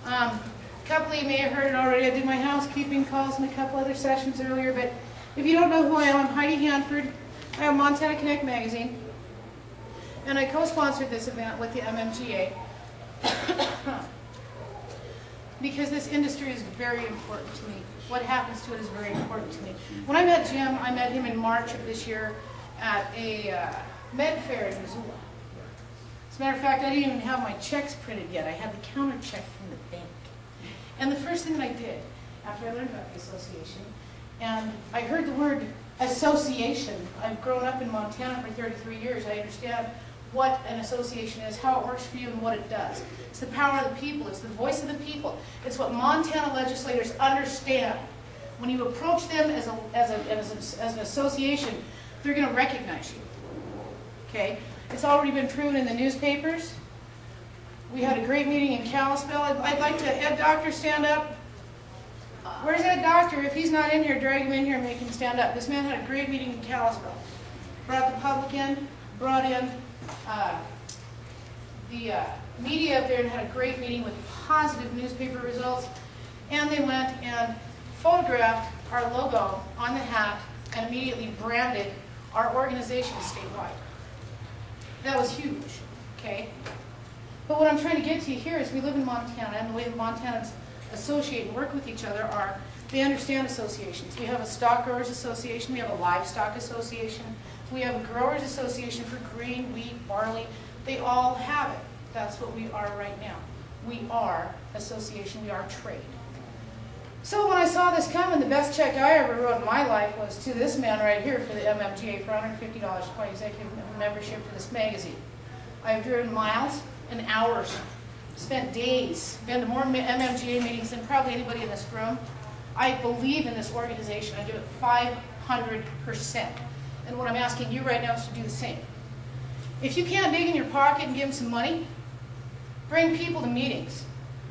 A couple of you may have heard it already. I did my housekeeping calls and a couple other sessions earlier, but if you don't know who I am, I'm Heidi Hanford. I have Montana Connect magazine, and I co-sponsored this event with the MMGA because this industry is very important to me. What happens to it is very important to me. When I met Jim, I met him in March of this year at a med fair in Missoula. As a matter of fact, I didn't even have my checks printed yet. I had the counter check from the bank. And the first thing that I did, after I learned about the association, and I heard the word association. I've grown up in Montana for 33 years. I understand what an association is, how it works for you, and what it does. It's the power of the people. It's the voice of the people. It's what Montana legislators understand. When you approach them as an association, they're going to recognize you. Okay? It's already been proven in the newspapers. We had a great meeting in Kalispell. I'd like to, Ed Doctor, stand up. Where's Ed Doctor? If he's not in here, drag him in here and make him stand up. This man had a great meeting in Kalispell. Brought the public in, brought in the media up there and had a great meeting with positive newspaper results. And they went and photographed our logo on the hat and immediately branded our organization statewide. That was huge, okay? But what I'm trying to get to here is we live in Montana, and the way that Montanans associate and work with each other are, they understand associations. We have a stock growers association, we have a livestock association, we have a growers association for grain, wheat, barley. They all have it. That's what we are right now. We are association, we are trade. So when I saw this coming, the best check I ever wrote in my life was to this man right here for the MMGA for $150 to buy executive membership for this magazine. I've driven miles and hours, spent days, been to more MMGA meetings than probably anybody in this room. I believe in this organization. I do it 500%. And what I'm asking you right now is to do the same. If you can't dig in your pocket and give them some money, bring people to meetings.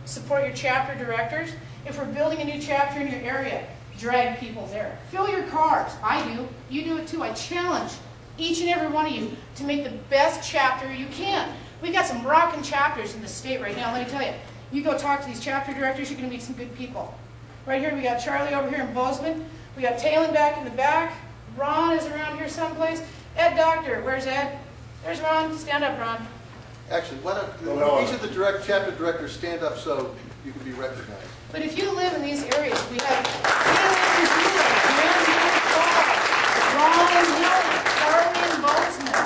Support your chapter directors. If we're building a new chapter in your area, drag people there. Fill your cars. I do. You do it too. I challenge each and every one of you to make the best chapter you can. We've got some rocking chapters in the state right now. Let me tell you, you go talk to these chapter directors, you're going to meet some good people. Right here, we got Charlie over here in Bozeman. We got Talon back in the back. Ron is around here someplace. Ed Doctor, where's Ed? There's Ron. Stand up, Ron. Actually, why don't each of the chapter directors stand up so you can be recognized? But if you live in these areas, we have Ron and Helena, Charlie and Bozeman,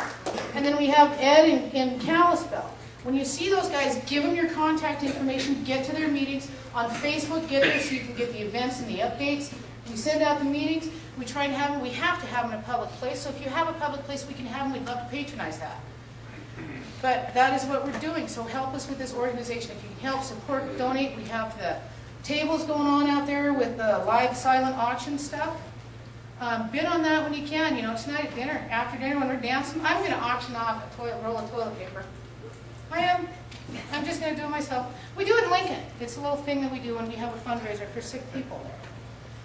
and then we have Ed in Kalispell. When you see those guys, give them your contact information, get to their meetings. On Facebook, get there so you can get the events and the updates. We send out the meetings. We try and have them. We have to have them in a public place. So if you have a public place we can have them, we'd love to patronize that. But that is what we're doing. So help us with this organization. If you can help, support, donate. We have the tables going on out there with the live silent auction stuff. Bid on that when you can. You know, tonight at dinner, after dinner when we're dancing, I'm going to auction off a roll of toilet paper. I am. I'm just going to do it myself. We do it in Lincoln. It's a little thing that we do when we have a fundraiser for sick people there.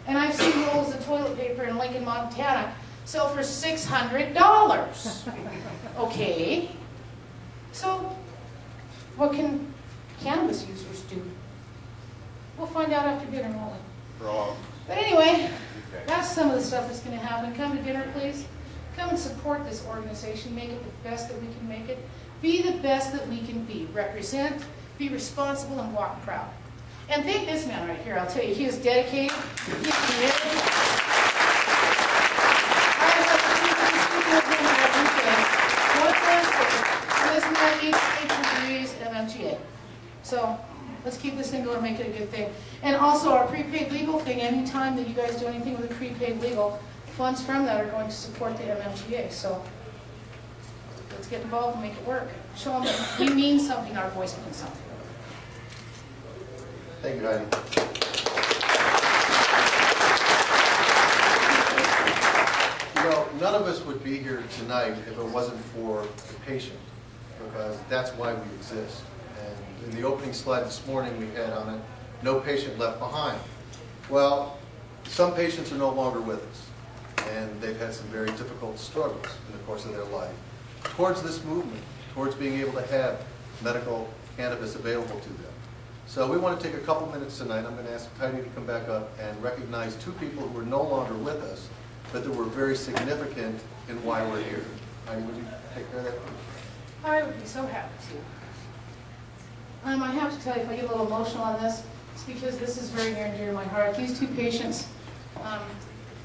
And I've seen rolls of toilet paper in Lincoln, Montana, sell for $600. Okay. So, what can cannabis users do? We'll find out after dinner, won't we? Wrong. But anyway, that's some of the stuff that's going to happen. Come to dinner, please. Come and support this organization. Make it the best that we can make it. Be the best that we can be. Represent, be responsible, and walk proud. And thank this man right here. I'll tell you, he is dedicated. He is committed. I was like speaking of him every day. What Thursday? And this man needs 8 degrees MMGA. So let's keep this thing going, make it a good thing. And also our prepaid legal thing, any time that you guys do anything with a prepaid legal, funds from that are going to support the MMGA. So let's get involved and make it work. Show them that we mean something, our voice means something. Thank you, Heidi. You know, none of us would be here tonight if it wasn't for the patient, because that's why we exist. And in the opening slide this morning we had on it, no patient left behind. Well, some patients are no longer with us, and they've had some very difficult struggles in the course of their life. Towards this movement, towards being able to have medical cannabis available to them. So we want to take a couple minutes tonight. I'm going to ask Heidi to come back up and recognize two people who are no longer with us, but that were very significant in why we're here. Heidi, would you take care of that? I would be so happy to. I have to tell you, if I get a little emotional on this, it's because this is very near and dear to my heart. These two patients,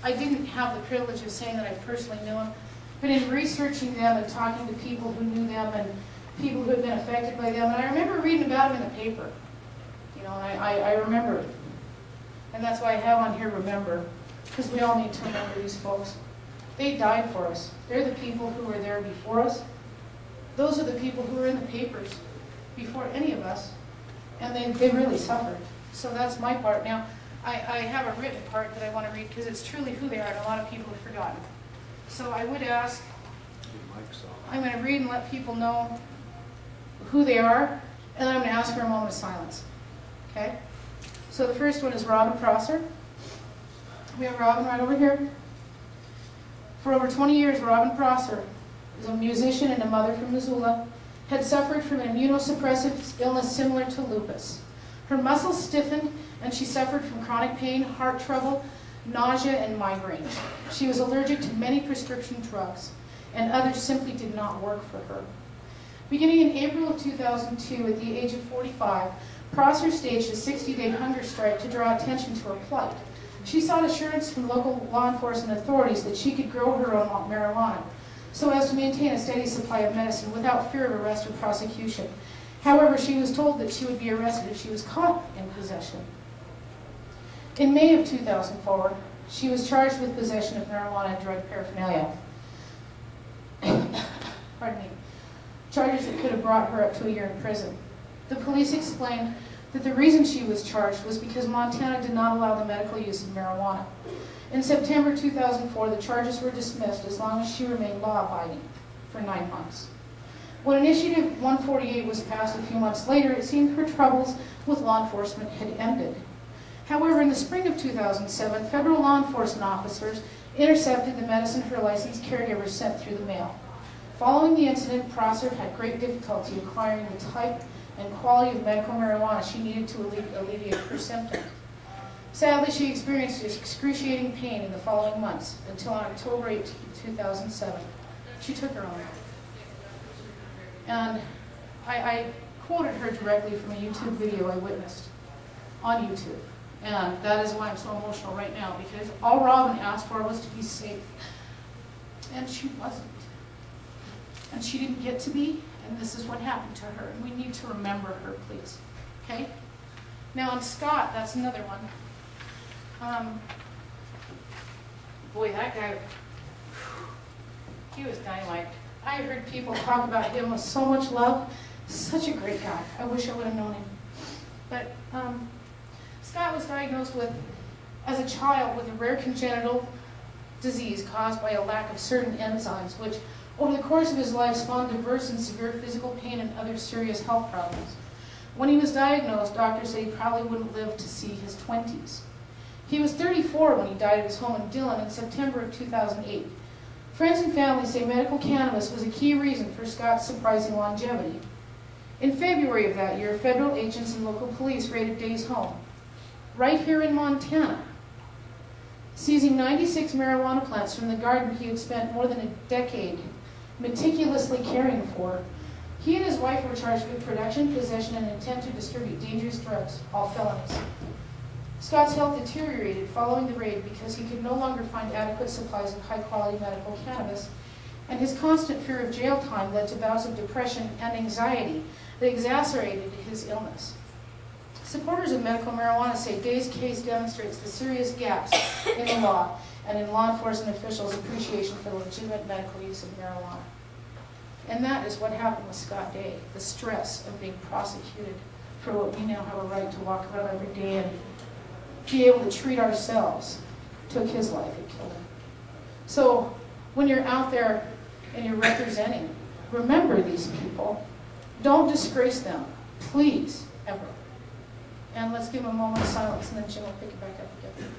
I didn't have the privilege of saying that I personally knew them, but in researching them and talking to people who knew them and people who had been affected by them, and I remember reading about them in the paper, you know, and I remember it. And that's why I have on here remember, because we all need to remember these folks. They died for us. They're the people who were there before us. Those are the people who were in the papers before any of us, and they really suffered. So that's my part. Now, I have a written part that I want to read because it's truly who they are, and a lot of people have forgotten. So I would ask, I'm going to read and let people know who they are, and then I'm going to ask for a moment of silence. Okay? So the first one is Robin Prosser. We have Robin right over here. For over 20 years, Robin Prosser is a musician and a mother from Missoula, had suffered from an immunosuppressive illness similar to lupus. Her muscles stiffened, and she suffered from chronic pain, heart trouble, nausea, and migraine. She was allergic to many prescription drugs, and others simply did not work for her. Beginning in April of 2002, at the age of 45, Prosser staged a 60-day hunger strike to draw attention to her plight. She sought assurance from local law enforcement authorities that she could grow her own marijuana, so as to maintain a steady supply of medicine without fear of arrest or prosecution. However, she was told that she would be arrested if she was caught in possession. In May of 2004, she was charged with possession of marijuana and drug paraphernalia. Pardon me. Charges that could have brought her up to a year in prison. The police explained that the reason she was charged was because Montana did not allow the medical use of marijuana. In September 2004, the charges were dismissed as long as she remained law-abiding for 9 months. When Initiative 148 was passed a few months later, it seemed her troubles with law enforcement had ended. However, in the spring of 2007, federal law enforcement officers intercepted the medicine her licensed caregiver sent through the mail. Following the incident, Prosser had great difficulty acquiring the type and quality of medical marijuana she needed to alleviate her symptoms. Sadly, she experienced excruciating pain in the following months, until on October 18, 2007, she took her own life. And I quoted her directly from a YouTube video I witnessed on YouTube. And that is why I'm so emotional right now, because all Robin asked for was to be safe. And she wasn't. And she didn't get to be, and this is what happened to her. And we need to remember her, please. Okay? Now on Scott, that's another one. Boy, that guy, he was dynamite. I heard people talk about him with so much love. Such a great guy. I wish I would have known him. But Scott was diagnosed with, as a child, with a rare congenital disease caused by a lack of certain enzymes, which over the course of his life spawned diverse and severe physical pain and other serious health problems. When he was diagnosed, doctors said he probably wouldn't live to see his 20s. He was 34 when he died at his home in Dillon in September of 2008. Friends and family say medical cannabis was a key reason for Scott's surprising longevity. In February of that year, federal agents and local police raided Day's home, right here in Montana, seizing 96 marijuana plants from the garden he had spent more than a decade meticulously caring for. He and his wife were charged with production, possession, and intent to distribute dangerous drugs, all felonies. Scott's health deteriorated following the raid because he could no longer find adequate supplies of high-quality medical cannabis, and his constant fear of jail time led to bouts of depression and anxiety that exacerbated his illness. Supporters of medical marijuana say Day's case demonstrates the serious gaps in the law and in law enforcement officials' appreciation for the legitimate medical use of marijuana. And that is what happened with Scott Day, the stress of being prosecuted for what we now have a right to walk around every day and be able to treat ourselves, took his life, it killed him. So when you're out there and you're representing, remember these people. Don't disgrace them, please, ever. And let's give them a moment of silence, and then Jim will pick it back up again.